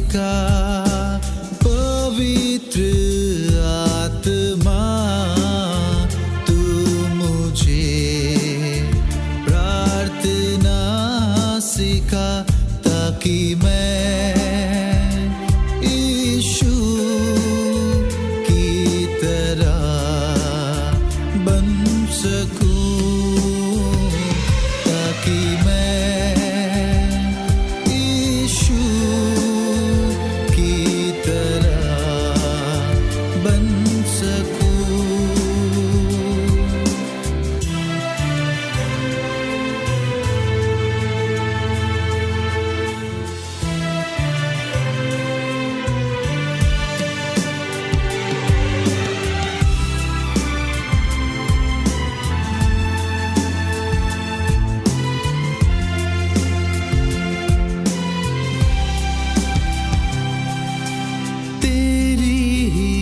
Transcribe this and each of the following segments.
सिखा पवित्र आत्मा तू मुझे प्रार्थना सिखा ताकि मैं यीशु की तरह बन सकूं ताकि मैं यीशु की तरह बन सकूं। तेरी ही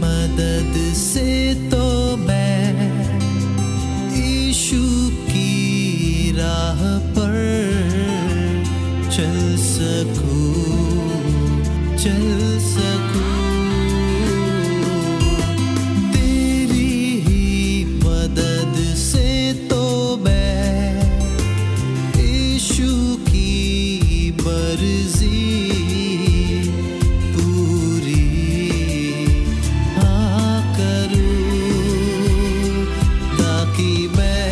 मदद से तो मैं यीशु की राह पर चल सकूं। तेरी ही मदद से तो मैं यीशु की मर्जी पूरी करूं ताकि मैं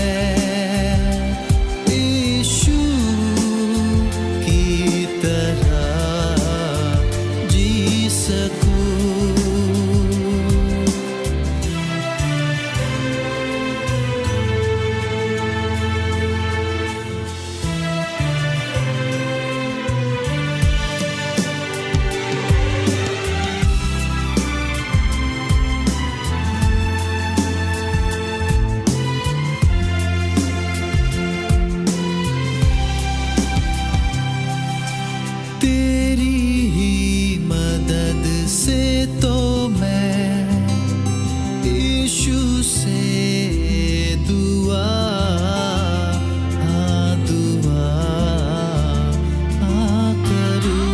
यीशु की तरह जी सकूं। तेरी ही मदद से तो मैं यीशु से दुआ करूं।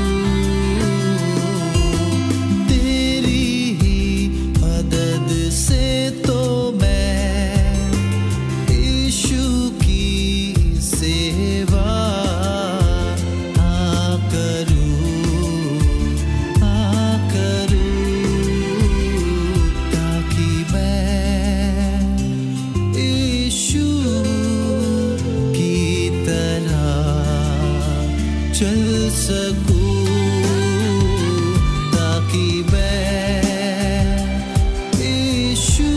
तेरी ही मदद से तो मैं यीशु की सेवा ताकि मैं यीशु की तरह चल सकूं ताकि मैं यीशु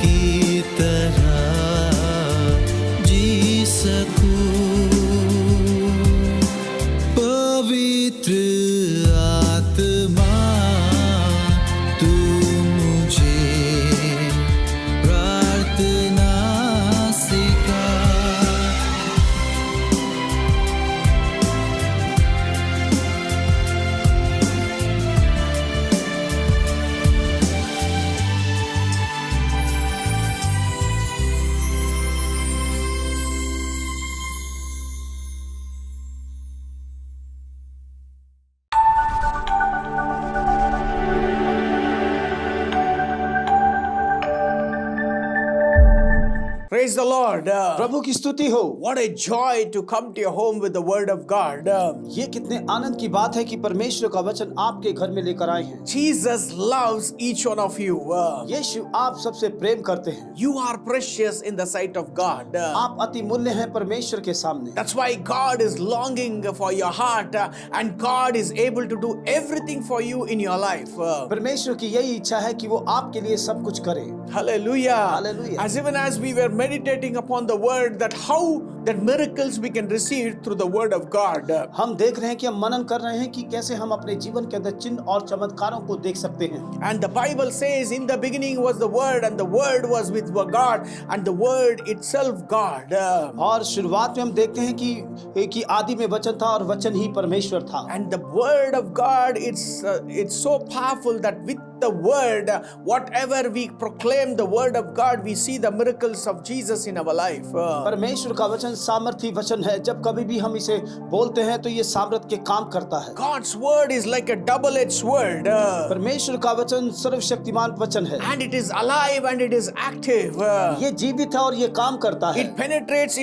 की तरह जी सकूं। पवित्र आत्मा तू मुझे प्रार्थना सिखा। Praise the Lord. प्रभु की स्तुति हो। What a joy to come to your home with the word of God. ये कितने आनंद की बात है कि परमेश्वर का वचन आपके घर में लेकर आए हैं। Jesus loves each one of you. यीशु आप सबसे प्रेम करते हैं। You are precious in the sight of God. आप अति मूल्य हैं परमेश्वर के सामने। That's why God is longing for your heart and God is able to do everything for you in your life. परमेश्वर की यही इच्छा है कि वो आपके लिए सब कुछ करे। Hallelujah. Hallelujah. As even as we were meditating upon the word that how that miracles we can receive through the word of God. हम देख रहे हैं कि हम मनन कर रहे हैं कि कैसे हम अपने जीवन के अंदर चिन्ह और चमत्कारों को देख सकते हैं। And the Bible says in the beginning was the word and the word was with God and the word itself God. और शुरुआत में हम देखते हैं कि आदि में वचन था और वचन ही परमेश्वर था। And the word of God it's so powerful that with the word, whatever we proclaim the word of God, we see the miracles of Jesus in our life. परमेश्वर का वचन वचन सामर्थी वचन है। जब कभी भी हम इसे बोलते हैं तो ये सामर्थ के काम करता है। God's word is like a double-edged sword. परमेश्वर का वचन सर्वशक्तिमान वचन है। And it is alive and it is active. ये जीवित है और ये काम करता है। It penetrates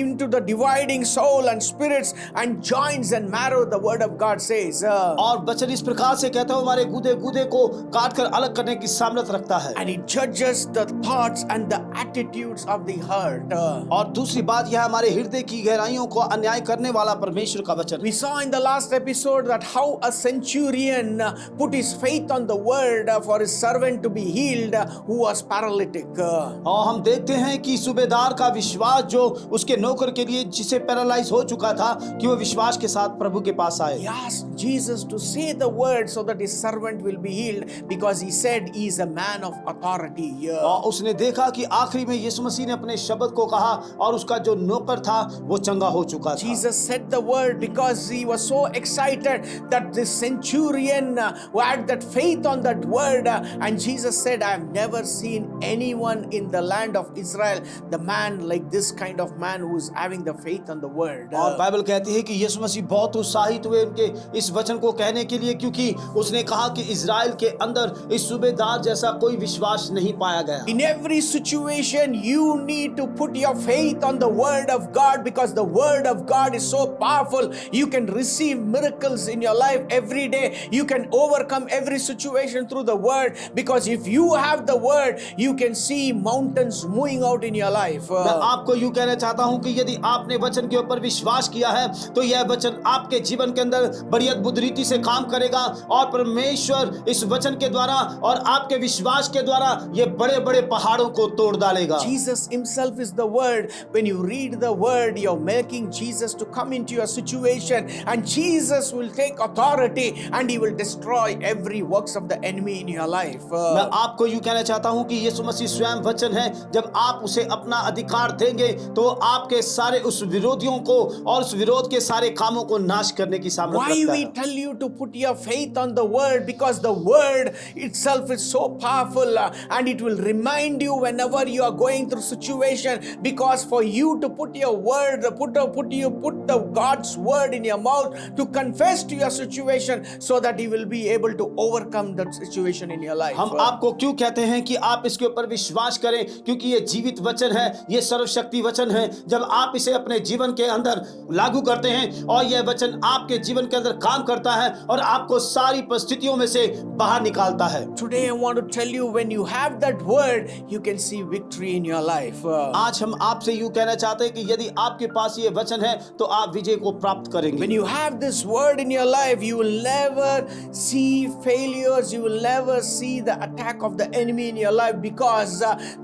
into the dividing soul and spirits and joints and marrow, the word of God says. और वचन इस प्रकार से कहता है, हमारे गूदे गूदे को काट कर अलग करने की सामर्थ रखता है। And it judges the thoughts and the attitudes of the heart. और दूसरी बात यह हमारे हृदय की गहराइयों को अन्याय करने वाला परमेश्वर का वचन। We saw in the last episode that how a centurion put his faith on the word for his servant to be healed who was paralytic. और हम देखते हैं कि सूबेदार का विश्वास जो उसके नौकर के लिए जिसे पैरालाइज हो चुका था कि वो विश्वास के साथ प्रभु के पास आए। He asked Jesus to say the word so that his servant will be healed because he said he is a man of authority. और उसने देखा कि आखिरी में यीशु मसीह ने अपने शब्द को कहा और उसका जो नौकर था वो चंगा हो चुका था। Jesus said the word because he was so excited that this centurion who had that faith on that word, and Jesus said, I have never seen anyone in the land of Israel, the man like this kind of man who is having the faith on the word. और Bible कहती है कि यीशु मसीह बहुत उत्साहित हुए उनके इस वचन को कहने के लिए, क्योंकि उसने कहा कि इजराइल के अंदर इस सूबेदार जैसा कोई विश्वास नहीं पाया गया। In every situation you need to put your faith on the word of God because the word of God is so powerful. You can receive miracles in your life every day. You can overcome every situation through the word because if you have the word you can see mountains moving out in your life. मैं आपको यूं कहना चाहता हूं कि यदि आपने वचन के ऊपर विश्वास किया है तो यह वचन आपके जीवन के अंदर बड़ी अद्भुत रीति से काम करेगा और परमेश्वर इस वचन के द्वारा और आपके विश्वास के द्वारा ये बड़े-बड़े पहाड़ों को तोड़ डालेगा। Jesus himself is the word. When you read the word, you're making Jesus to come into your situation, and Jesus will take authority and he will destroy every works of the enemy in your life. मैं आपको यूं कहना चाहता हूं कि यीशु मसीह स्वयं वचन है। जब आप उसे अपना अधिकार देंगे तो आपके सारे उस विरोधियों को और उस विरोध के सारे कामों को नाश करने की सामर्थ Why रखता we है। tell you to put your faith on the word? Because the word itself is so powerful and it will remind you whenever you are going through situation. Because for you to put your word, put the God's word in your mouth to confess to your situation, so that you will be able to overcome that situation in your life. हम आपको क्यों कहते हैं कि आप इसके ऊपर विश्वास करें? क्योंकि ये जीवित वचन है, ये सर्वशक्ति वचन है। जब आप इसे अपने जीवन के अंदर लागू करते हैं और यह वचन आपके जीवन के अंदर काम करता है और आपको सारी परिस्थितियों में से बाहर निकालता है। Today I want to tell you, when you have that word, you can see victory in your life. आज हम आपसे यूं कहना चाहते हैं कि यदि आपके पास ये वचन है तो आप विजय को प्राप्त करेंगे। When you have this word in your life, you will never see failures. You will never see the attack of the enemy in your life, because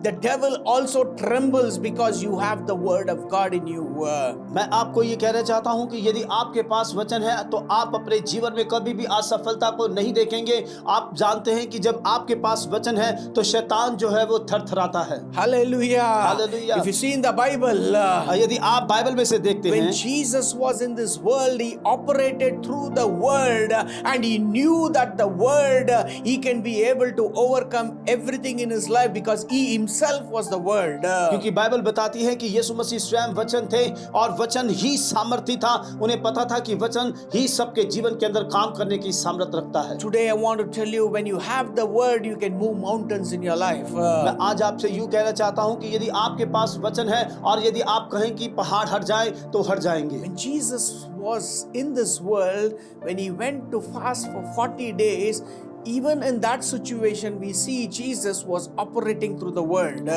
the devil also trembles because you have the word of God in you. मैं आपको ये कहना चाहता हूं कि यदि आपके पास वचन है तो आप अपने जीवन में कभी भी असफलता को नहीं देखेंगे। आप जानते हैं कि जब आपके पास वचन है तो शैतान जो है वो थरथराता है। Hallelujah. Hallelujah. If you see in the Bible, यदि आप बाइबल में से देखते when हैं, Jesus was in this world, he operated through the word, and he knew that the word, he can be able to overcome everything in his life because he himself was the word. क्योंकि Bible बताती है कि यीशु मसीह स्वयं वचन थे और वचन ही सामर्थी था। उन्हें पता था कि वचन ही सबके जीवन के अंदर काम करने की सामर्थ रखता है। Today I want to tell you, when you have the word, you can move mountains in your life. मैं आज आपसे यूं कहना चाहता हूं कि यदि आपके पास वचन है और यदि आप कहें कि पहाड़ हट जाए तो हट जाएंगे। When Jesus was in this world, when he went to fast for 40 days, even in that situation we see Jesus was operating through the word.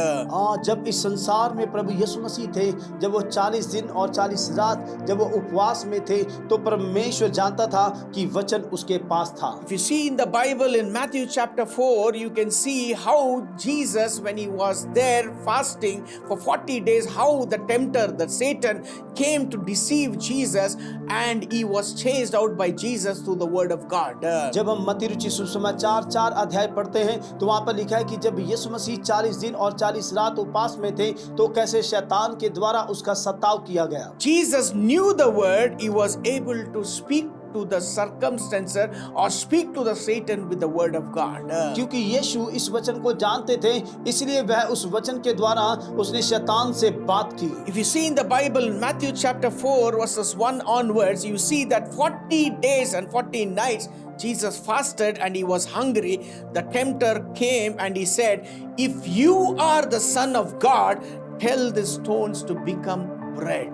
जब इस संसार में प्रभु यीशु मसीह थे, जब वो 40 दिन और 40 रात जब वो उपवास में थे, तो परमेश्वर जानता था कि वचन उसके पास था। If you see in the Bible in Matthew chapter 4, you can see how Jesus, when he was there fasting for 40 days, how the tempter, the Satan, came to deceive Jesus, and he was chased out by Jesus through the word of God. जब हम मत्ती रुचि सुसमाचार 4 अध्याय पढ़ते हैं तो वहां पर लिखा है कि जब यीशु मसीह 40 दिन और 40 रात उपवास में थे तो कैसे शैतान के द्वारा उसका सताव किया गया। Jesus knew the word. He was able to speak to the circumstances or speak to the Satan with the word of God. क्योंकि यीशु इस वचन को जानते थे, इसलिए वह उस वचन के द्वारा उसने शैतान से बात की। If you see in the Bible, Matthew chapter 4 verses 1 onwards, you see that 40 days and 40 nights Jesus fasted and he was hungry. The tempter came and he said, if you are the Son of God, tell the stones to become bread.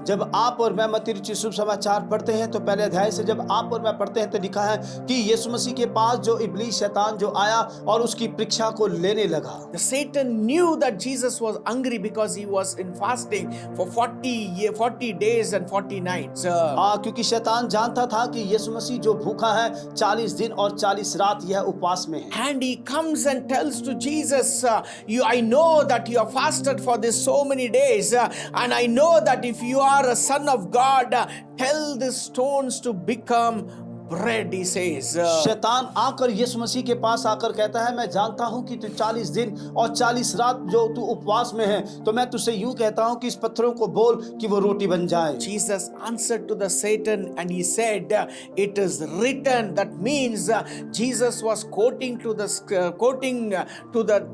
जब आप और मैं मत्ती रचित शुभ समाचार पढ़ते हैं तो पहले अध्याय से जब आप और मैं पढ़ते हैं तो लिखा है कि यीशु मसीह के पास जो इब्लीस शैतान जो आया और उसकी परीक्षा को लेने लगा। The Satan knew that Jesus was hungry because he was in fasting for 40 days and 40 nights. क्योंकि शैतान जानता था कि यीशु मसीह जो भूखा है 40 दिन और 40 रात यह उपवास में है। And he comes and tells to Jesus, I know that you have fasted for this so many days, and I know that if you are a son of God, tell the stones to become bread, he says. शैतान आकर यीशु मसीह के पास आकर कहता है, मैं जानता हूं कि तू 40 दिन और 40 रात जो तू उपवास में है, तो मैं तुझसे यूं कहता हूं कि इस पत्थरों को बोल कि वो रोटी बन जाए। Jesus answered to the Satan and he said, it is written. That means Jesus was quoting to the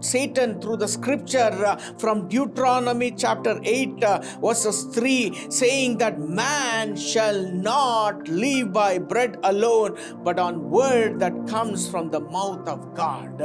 Satan through the scripture from Deuteronomy chapter 8 verses 3, saying that man shall not live by bread alone, but on word that comes from the mouth of God.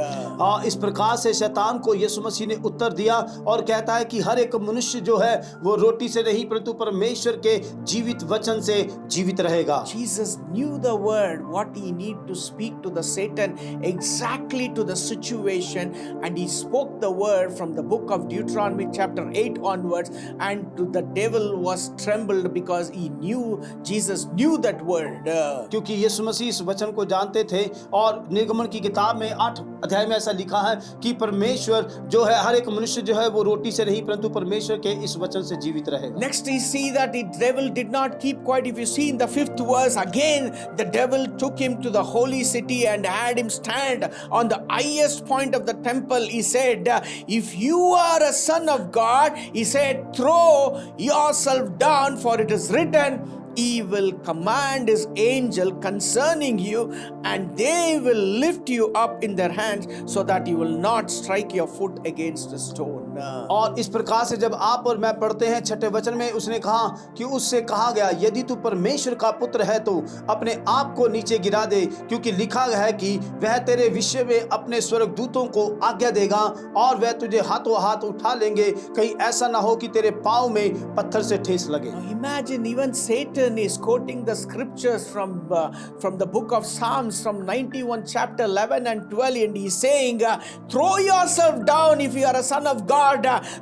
इस प्रकार से शैतान को यीशु मसीह ने उत्तर दिया और कहता है कि हर एक मनुष्य जो है वो रोटी से नहीं परंतु परमेश्वर के जीवित वचन से जीवित रहेगा। Jesus knew the word, what he need to speak to the Satan exactly to the situation, and he spoke the word from the book of Deuteronomy chapter 8 onwards, and to the devil was trembled because he knew, Jesus knew that word. क्योंकि यीशु मसीह इस वचन को जानते थे और निर्गमन की किताब में 8 अध्याय में ऐसा लिखा है कि परमेश्वर जो है हर एक मनुष्य जो है वो रोटी से नहीं परंतु परमेश्वर के इस वचन से जीवित रहेगा। Next we see that the devil did not keep quiet. If you see in the 5th verse, again the devil took him to the holy city and had him stand on the highest point of the temple. He said, if you are a son of God, he said, throw yourself down, for it is written, he will command his angel concerning you, and they will lift you up in their hands so that you will not strike your foot against a stone. और इस प्रकार से जब आप और मैं पढ़ते हैं 6ठे वचन में उसने कहा कि उससे कहा गया, यदि तू परमेश्वर का पुत्र है तो अपने आप को नीचे गिरा दे, क्योंकि लिखा है कि वह तेरे विषय में अपने स्वर्गदूतों को आज्ञा देगा और वह तुझे हाथों हाथ उठा लेंगे, कहीं ऐसा ना हो कि तेरे पाँव में पत्थर से ठेस लगे। Now imagine even Satan is quoting the scriptures from the book of Psalms from 91 chapter 11 and 12, and he's saying, throw yourself down if you are a son of God.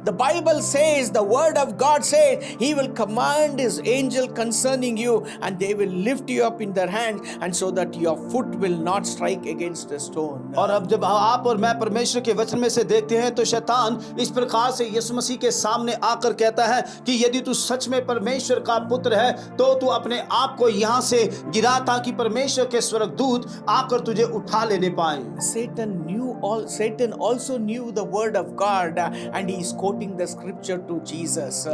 The Bible says, the word of God says, he will command his angel concerning you, and they will lift you up in their hands, and so that your foot will not strike against a stone. और अब जब आप और मैं परमेश्वर के वचन में से देखते हैं तो शैतान इस प्रकार से यीशु मसीह के सामने आकर कहता है कि यदि तू सच में परमेश्वर का पुत्र है तो तू अपने आप को यहाँ से गिरा ताकि परमेश्वर के स्वर्गदूत आकर तुझे उठा लेने पाए। Satan also knew the word of God, and he is quoting the scripture to Jesus.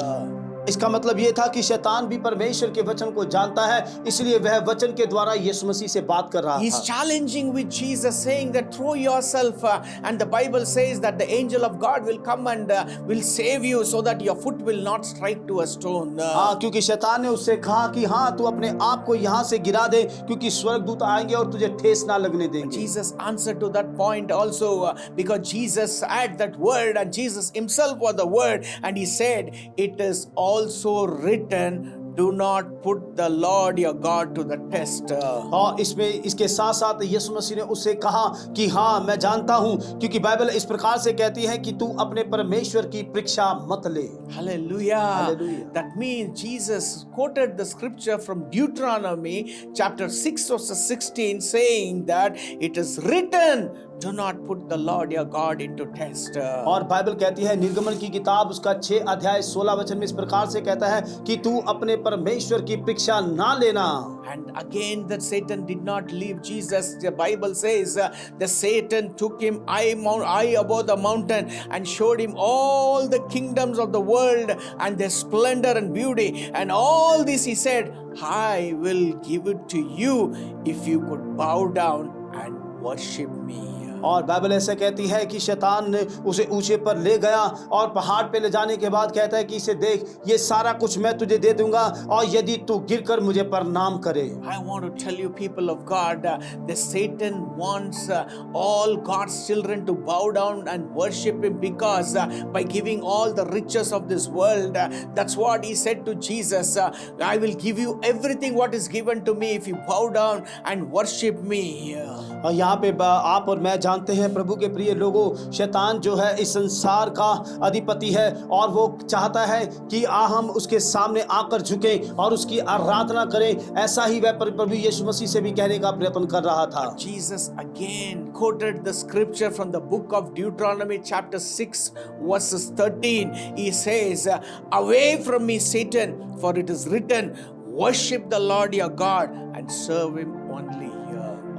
इसका मतलब ये था कि शैतान भी परमेश्वर के वचन को जानता है, इसलिए वह वचन के द्वारा यीशु मसीह से बात कर रहा था। He's challenging with Jesus, saying that throw yourself, and the Bible says that the angel of God will come and will save you so that your foot will not strike to a stone. क्योंकि शैतान ने उससे कहा कि हाँ तू अपने आप को यहाँ से गिरा दे, क्योंकि स्वर्गदूत आएंगे और तुझे ठेस ना लगने देंगे। Jesus answered to that point also because Jesus had that word, and Jesus himself was the word, and he said, it is also written, do not put the Lord your God to the test. और इसमें इसके साथ साथ यीशु मसीह ने उससे कहा कि हाँ मैं जानता हूँ, क्योंकि बाइबल इस प्रकार से कहती है कि तू अपने परमेश्वर की परीक्षा मत ले। Hallelujah. Hallelujah. That means Jesus quoted the scripture from Deuteronomy chapter 6 verse 16, saying that it is written, do not put the Lord your God into test. और बाइबल कहती है निर्गमन की किताब उसका 6 अध्याय 16 वचन में इस प्रकार से कहता है कि तू अपने परमेश्वर की परीक्षा ना लेना। And again that Satan did not leave Jesus. The Bible says the Satan took him high above the mountain and showed him all the kingdoms of the world and their splendor and beauty, and all this he said, I will give it to you if you could bow down and worship me. और Bible ऐसे कहती है कि शैतान ने उसे ऊंचे पर ले गया और पहाड़ पे ले जाने के बाद कहता है कि इसे देख, ये सारा कुछ मैं तुझे दे दूंगा और यदि तू गिरकर मुझे प्रणाम करे। I want to tell you, people of God, that Satan wants all God's children to bow down and worship him because by giving all the riches of this world, that's what he said to Jesus, I will give you everything what is given to me if you bow down and worship me. और यहाँ पे आप और मैं जानते हैं प्रभु के प्रिय लोगों, शैतान जो है इस संसार का अधिपति है और वो चाहता है कि हम उसके सामने आकर झुकें और उसकी आराधना करें। ऐसा ही वह प्रभु यीशु मसीह से भी कहने का प्रयत्न कर रहा था। Jesus again quoted the scripture from the book of Deuteronomy chapter 6 verses 13. He says, away from me Satan, for it is written, worship the Lord your God and serve him only.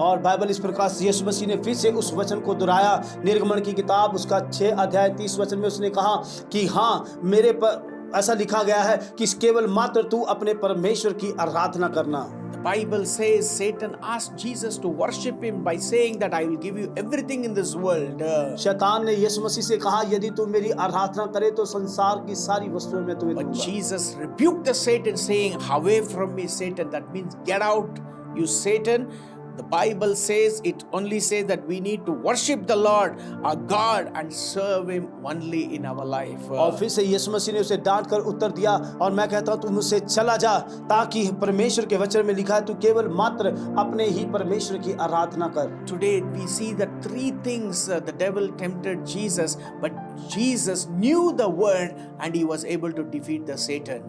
और Bible इस प्रकार से यीशु मसीह ने फिर से उस वचन को दोहराया। निर्गमन की किताब उसका 6 अध्याय 30 वचन में उसने कहा कि हाँ, मेरे पर ऐसा लिखा गया है कि केवल मात्र तू अपने परमेश्वर की आराधना करना। The Bible says Satan asked Jesus to worship him by saying that I will give you everything in this world. शैतान ने यीशु मसीह से कहा यदि तू मेरी आराधना करे तो संसार की सारी वस्तुएं मैं तुम्हें But दूंगा। Jesus rebuked the Satan saying, away from me Satan. That means get out, you Satan. The Bible says, it only says that we need to worship the Lord our God and serve him only in our life. और फिर से यीशु मसीह ने उसे डांट कर उत्तर दिया और मैं कहता हूँ तू मुझसे चला जा, ताकि परमेश्वर के वचन में लिखा है तू केवल मात्र अपने ही परमेश्वर की आराधना कर। Today we see the 3 things the devil tempted Jesus, but Jesus knew the word and he was able to defeat the Satan.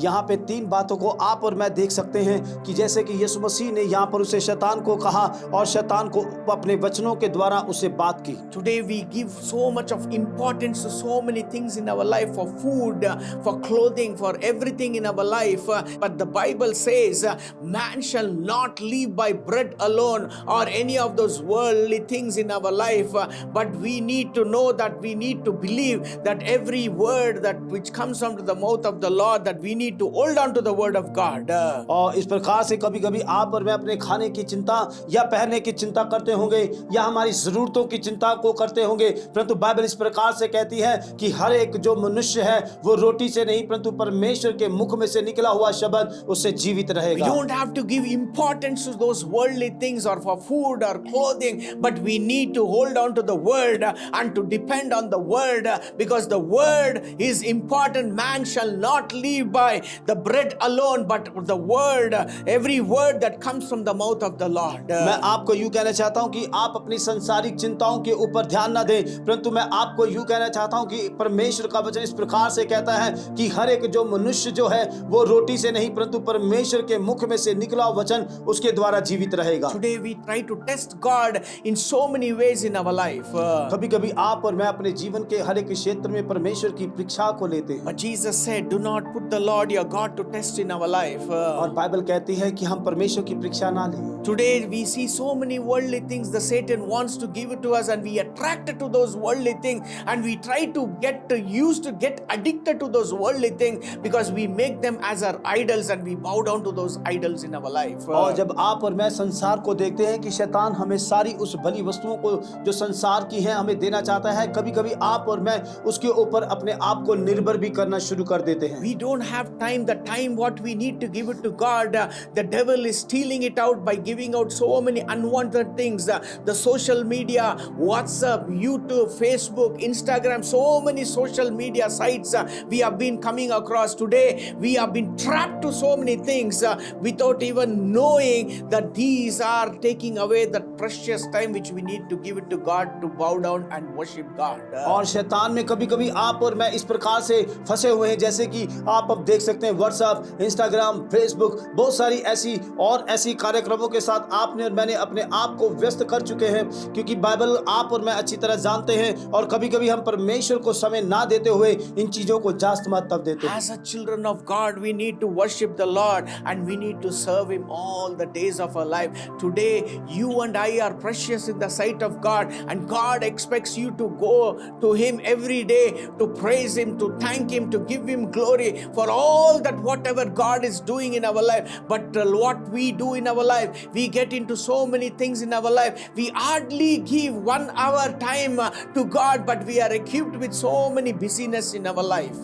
यहाँ पे 3 बातों को आप और मैं देख सकते हैं कि जैसे कि यीशु मसीह ने यहाँ पर उसे शैतान को कहा और शैतान को अपने वचनों के द्वारा उसे बात की। Today we give so much of importance to so many things in our life, for food, for clothing, for everything in our life. But the Bible says, man shall not live by bread alone or any of those worldly things in our life. But we need to know that we need to believe that every word that which comes from the mouth of the Lord, that we need to hold on to the word of God. और इस प्रकार से कभी-कभी आप और मैं अपने खाने की चिंता या पहनने की चिंता करते होंगे या हमारी जरूरतों की चिंता को करते होंगे, परंतु बाइबल इस प्रकार से कहती है कि हर एक जो मनुष्य है वो रोटी से नहीं परंतु परमेश्वर के मुख में से निकला हुआ शब्द उससे जीवित We रहेगा। don't have to give importance to those worldly things or for food or clothing, but we need to hold on to the word and to depend on the word, because the word is important. Man shall not live by the bread alone, but the word, every word that comes from the mouth of the Lord. मैं आपको यूं कहना चाहता हूं कि आप अपनी संसारिक चिंताओं के ऊपर ध्यान ना दें, परंतु मैं आपको यूं कहना चाहता हूं कि परमेश्वर का वचन इस प्रकार से कहता है कि हर एक जो मनुष्य जो है वो रोटी से नहीं परंतु परमेश्वर के मुख में से निकला वचन उसके द्वारा जीवित रहेगा। Today we try to test God in so many ways in our life. कभी-कभी आप और मैं अपने जीवन के हर एक क्षेत्र में परमेश्वर की परीक्षा को लेते हैं। But Jesus said, do not put the Lord your God to test in our life. और बाइबल कहती है कि हम परमेश्वर की परीक्षा ना लें। Today we see so many worldly things the Satan wants to give it to us, and we attracted to those worldly things, and we try to get used to get addicted to those worldly things because we make them as our idols and we bow down to those idols in our life. और जब आप और मैं संसार को देखते हैं कि शैतान हमें सारी उस भली वस्तुओं को जो संसार की हैं हमें देना चाहता है, कभी-कभी आप और मैं उसके ऊपर अपने आप को निर्भर भी करना शुरू कर देते हैं। We don't have time. The time what we need to give it to God, the devil is stealing it out by giving out so many unwanted things. The social media, WhatsApp, YouTube, Facebook, Instagram, so many social media sites we have been coming across today. We have been trapped to so many things without even knowing that these are taking away the precious time which we need to give it to God to bow down and worship God. और शैतान में कभी-कभी आप और मैं इस प्रकार से फंसे हुए हैं, जैसे कि आप अब देख सकते हैं व्हाट्सएप, इंस्टाग्राम, फेसबुक, बहुत सारी ऐसी कार्यक्रमों के साथ आपने और मैंने अपने आप को व्यस्त कर चुके हैं, क्योंकि बाइबल आप और मैं अच्छी तरह जानते हैं और कभी-कभी हम परमेश्वर को समय ना देते हुए इन चीजों को जास्त महत्व देते हैं। As a children of God, we need to worship the Lord and we need to serve Him all the days of our life. Today, you and I are precious in the sight of God, and God expects you to go to came every day to praise Him, to thank Him, to give Him glory for all that whatever God is doing in our life. But what we do in our life, we get into so many things in our life. We hardly give 1 hour time to God, but we are equipped with so many busyness in our life.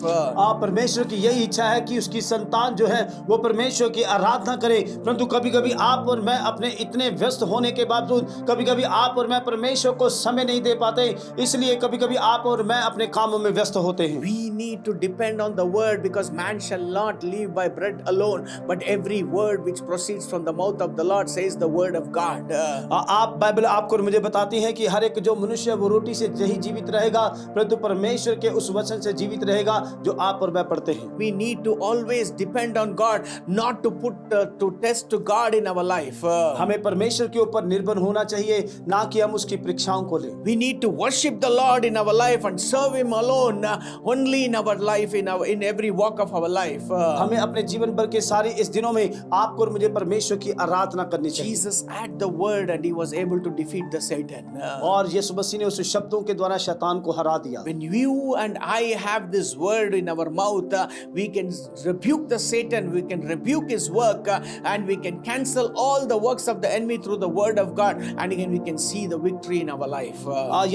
परमेश्वर की यही इच्छा है कि उसकी संतान जो है वो परमेश्वर की आराधना करे, परंतु कभी-कभी आप और मैं अपने इतने व्यस्त होने के बावजूद कभी-कभी आप और मैं परमेश्वर को समय नहीं दे पाते, इसलिए कभी-कभी आप और मैं अपने कामों में व्यस्त होते हैं। We need to depend on the word, because man shall not live by bread alone, but every word which proceeds from the mouth of the Lord, says the word of God. आप Bible आपको और मुझे बताती है कि हर एक जो मनुष्य वो रोटी से ही जीवित रहेगा, परंतु परमेश्वर के उस वचन से जीवित रहेगा जो आप और मैं पढ़ते हैं। We need to always depend on God, not to put to test to God in our life. हमें परमेश्वर के ऊपर निर्भर होना चाहिए, ना कि हम उसकी परीक्षाओं को लें। We need to worship the Lord in our life and serve Him alone, only in our life, in every walk of our life. हमें अपने जीवन भर के सारे इस दिनों में आपको और मुझे परमेश्वर की आराधना करनी चाहिए। Jesus had the word and He was able to defeat the Satan. और यीशु मसीह ने उस शब्दों के द्वारा शैतान को हरा दिया। When you and I have this word in our mouth, we can rebuke the Satan, we can rebuke his work, and we can cancel all the works of the enemy through the word of God, and again we can see the victory in our life.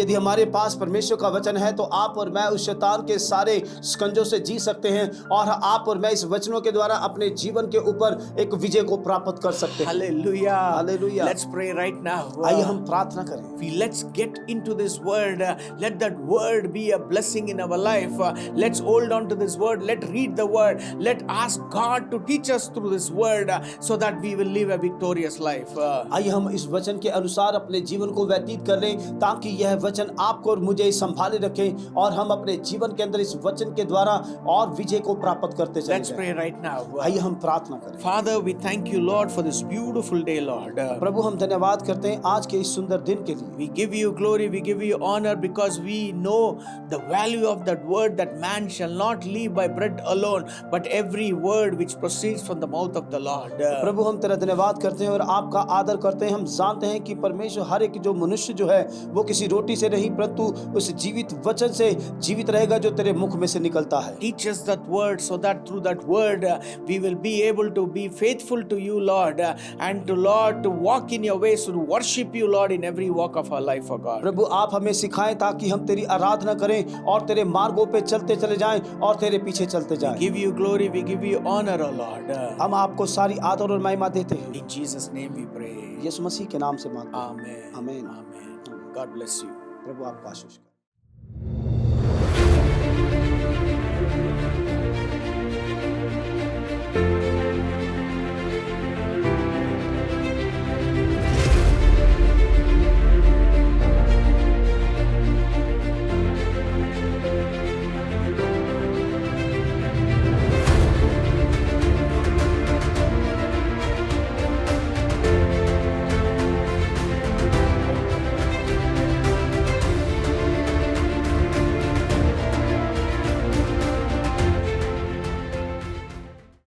यदि हमारे पास परमेश्वर का वचन है तो आप और मैं उस शैतान के सारे स्कंजों से जी सकते हैं, और आप और मैं इस वचनों के द्वारा अपने जीवन के ऊपर एक विजय को प्राप्त कर सकते हैं। Hallelujah. Hallelujah. Let's pray right now. आइए हम प्रार्थना करें। Let's get into this word. Let that word be a blessing in our life. Let's hold on to this word. Let's read the word. Let ask God to teach us through this word, so that we will live a victorious life. आइए हम इस वचन के अनुसार अपने जीवन को व्यतीत कर लें, ताकि यह वचन आपको और मुझे संभाले रखे और हम अपने जीवन के अंदर इस वचन के द्वारा और विजय को प्राप्त करते चले Let's pray right now. आइए हम प्रार्थना करें। Father, we thank you, Lord, for this beautiful day, Lord. प्रभु हम धन्यवाद करते हैं आज के इस सुंदर दिन के लिए। We give you glory, we give you honor, because we know the value of that word, that man shall not live by bread alone, but every word which proceeds from the mouth of the Lord. प्रभु हम तेरा धन्यवाद करते हैं और आपका आदर करते हैं। हम जानते हैं कि परमेश्वर हर एक जो मनुष्य जो है वो किसी रोटी से नहीं, परंतु उस जीवित वचन से जीवित रहेगा जो तेरे मुख में से निकलता है। Teach us that word, so that through that word we will be able to be faithful to you, Lord, and to walk in your ways, to worship you, Lord, in every walk of our life, oh God. प्रभु आप हमें सिखाएं ताकि हम तेरी आराधना करें और तेरे मार्गों पे चलते चले जाएं और तेरे पीछे चलते जाएं। Give you glory, we give you honor, oh Lord. हम आपको सारी आदर और महिमा देते हैं। In Jesus' name we pray. यीशु मसीह के नाम से मांगते हैं। Amen. आमीन। Amen. God bless you. प्रभु आपको आशीष